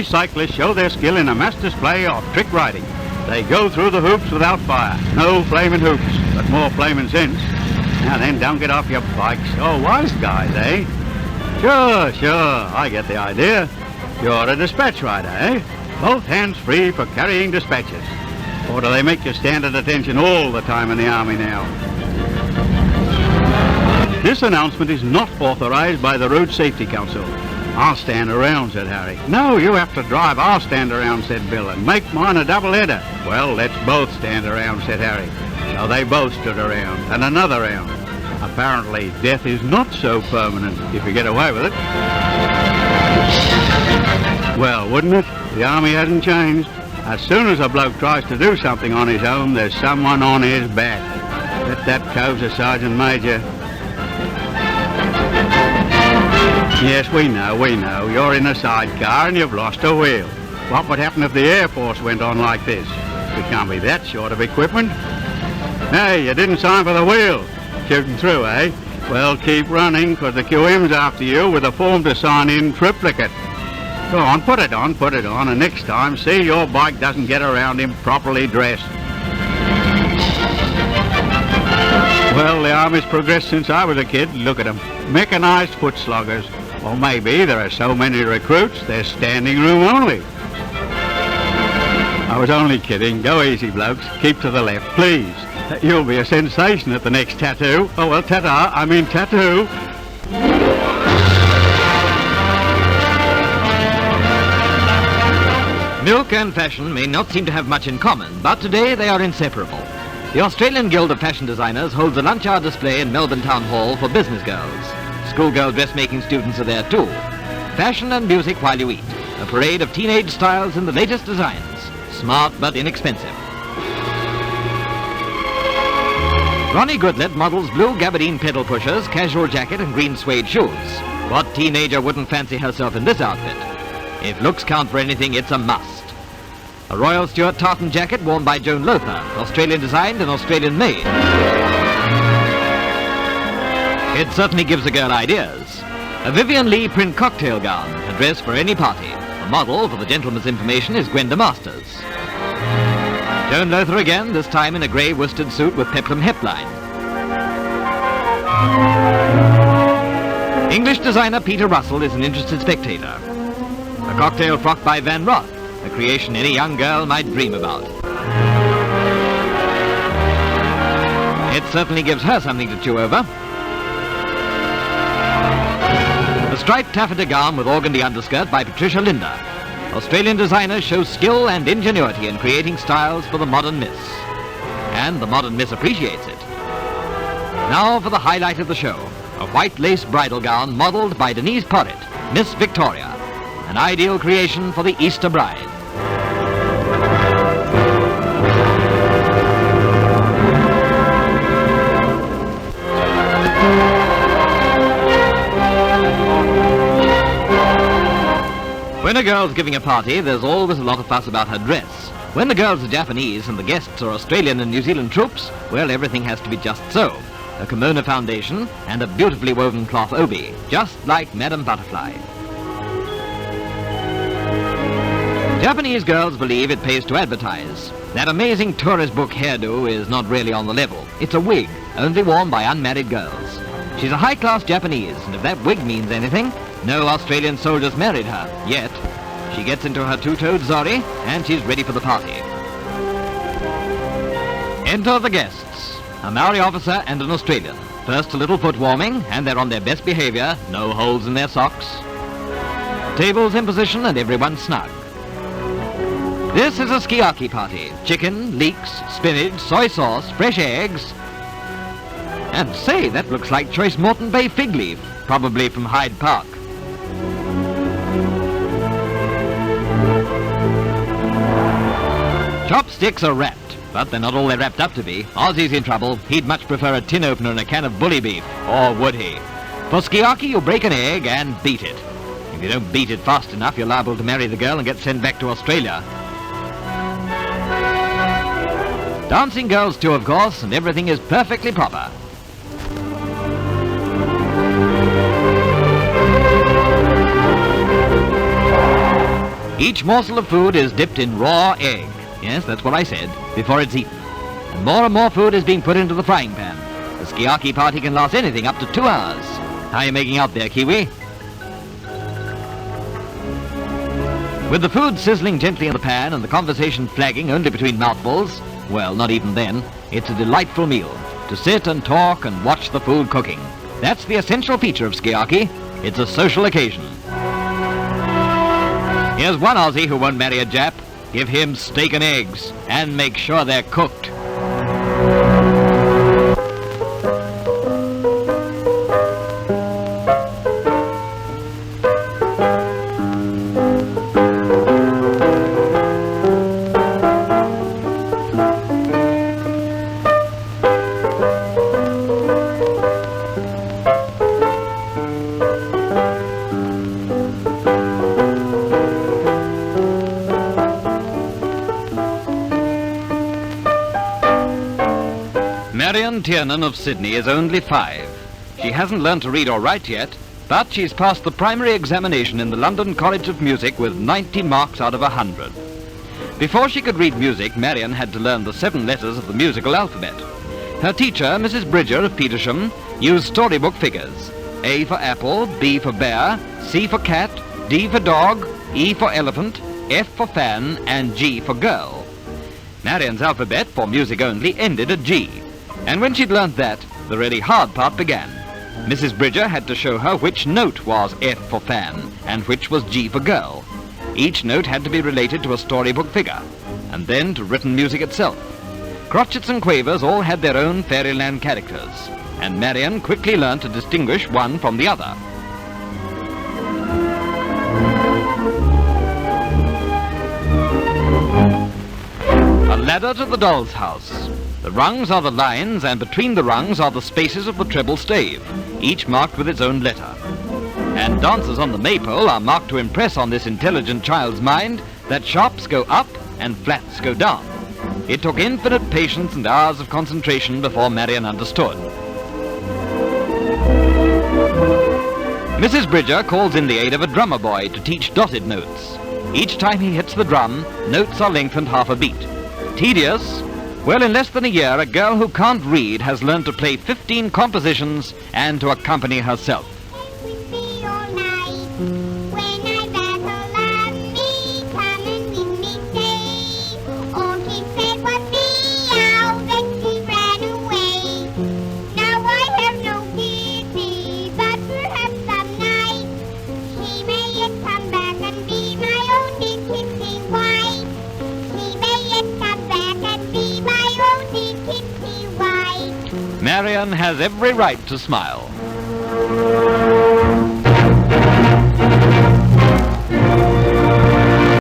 Army cyclists show their skill in a mass display of trick riding. They go through the hoops without fire. No flaming hoops, but more flaming sense. Now then, don't get off your bikes. Oh, wise guys, eh? Sure, I get the idea. You're a dispatch rider, eh? Both hands free for carrying dispatches. Or do they make you stand at attention all the time in the Army now? This announcement is not authorized by the Road Safety Council. I'll stand around, said Harry. No, you have to drive. I'll stand around, said Bill, and make mine a double-header. Well, let's both stand around, said Harry. So they both stood around, and another round. Apparently, death is not so permanent if you get away with it. Well, wouldn't it? The Army hasn't changed. As soon as a bloke tries to do something on his own, there's someone on his back. Bet that cove's a Sergeant Major. Yes, we know. You're in a sidecar and you've lost a wheel. What would happen if the Air Force went on like this? We can't be that short of equipment. Hey, you didn't sign for the wheel. Shooting through, eh? Well, keep running, because the QM's after you with a form to sign in triplicate. Go on, put it on, and next time, see your bike doesn't get around him properly dressed. Well, the Army's progressed since I was a kid. Look at them. Mechanized foot sloggers. Or maybe there are so many recruits, they're standing room only. I was only kidding. Go easy, blokes. Keep to the left, please. You'll be a sensation at the next tattoo. Oh, well, ta-ta, I mean tattoo. Milk and fashion may not seem to have much in common, but today they are inseparable. The Australian Guild of Fashion Designers holds a lunch hour display in Melbourne Town Hall for business girls. Schoolgirl dressmaking students are there too. Fashion and music while you eat. A parade of teenage styles in the latest designs. Smart but inexpensive. Ronnie Goodlett models blue gabardine pedal pushers, casual jacket and green suede shoes. What teenager wouldn't fancy herself in this outfit? If looks count for anything, it's a must. A Royal Stuart tartan jacket worn by Joan Lothar, Australian designed and Australian made. It certainly gives a girl ideas. A Vivian Lee print cocktail gown, a dress for any party. The model, for the gentleman's information, is Gwenda Masters. Joan Lothar again, this time in a grey worsted suit with peplum hepline. English designer Peter Russell is an interested spectator. A cocktail frock by Van Roth, a creation any young girl might dream about. It certainly gives her something to chew over. A striped taffeta gown with organdy underskirt by Patricia Linder. Australian designers show skill and ingenuity in creating styles for the modern miss. And the modern miss appreciates it. Now for the highlight of the show. A white lace bridal gown modelled by Denise Porritt, Miss Victoria. An ideal creation for the Easter bride. When a girl's giving a party, there's always a lot of fuss about her dress. When the girls are Japanese and the guests are Australian and New Zealand troops, well, everything has to be just so. A kimono foundation and a beautifully woven cloth obi, just like Madame Butterfly. Japanese girls believe it pays to advertise. That amazing tourist book hairdo is not really on the level. It's a wig, only worn by unmarried girls. She's a high-class Japanese, and if that wig means anything, no Australian soldiers married her, yet. She gets into her two-toed zori, and she's ready for the party. Enter the guests. A Maori officer and an Australian. First a little foot warming, and they're on their best behaviour, no holes in their socks. Tables in position and everyone snug. This is a skiaki party. Chicken, leeks, spinach, soy sauce, fresh eggs. And say, that looks like choice Moreton Bay fig leaf, probably from Hyde Park. Chopsticks are wrapped, but they're not all they're wrapped up to be. Ozzy's in trouble. He'd much prefer a tin opener and a can of bully beef. Or would he? For skiaki, you break an egg and beat it. If you don't beat it fast enough, you're liable to marry the girl and get sent back to Australia. Dancing girls too, of course, and everything is perfectly proper. Each morsel of food is dipped in raw egg. Yes, that's what I said, before it's eaten. And more food is being put into the frying pan. The skiaki party can last anything up to 2 hours. How are you making out there, Kiwi? With the food sizzling gently in the pan and the conversation flagging only between mouthfuls, well, not even then, it's a delightful meal to sit and talk and watch the food cooking. That's the essential feature of skiaki. It's a social occasion. Here's one Aussie who won't marry a Jap. Give him steak and eggs and make sure they're cooked. Marion Tiernan of Sydney is only 5. She hasn't learned to read or write yet, but she's passed the primary examination in the London College of Music with 90 marks out of 100. Before she could read music, Marion had to learn the 7 letters of the musical alphabet. Her teacher, Mrs. Bridger of Petersham, used storybook figures. A for apple, B for bear, C for cat, D for dog, E for elephant, F for fan, and G for girl. Marion's alphabet, for music only, ended at G. And when she'd learnt that, the really hard part began. Mrs. Bridger had to show her which note was F for fan and which was G for girl. Each note had to be related to a storybook figure, and then to written music itself. Crotchets and quavers all had their own fairyland characters, and Marion quickly learnt to distinguish one from the other. A ladder to the doll's house. The rungs are the lines, and between the rungs are the spaces of the treble stave, each marked with its own letter. And dancers on the maypole are marked to impress on this intelligent child's mind that sharps go up and flats go down. It took infinite patience and hours of concentration before Marion understood. Mrs. Bridger calls in the aid of a drummer boy to teach dotted notes. Each time he hits the drum, notes are lengthened half a beat. Tedious? Well, in less than a year, a girl who can't read has learned to play 15 compositions and to accompany herself. Marion has every right to smile.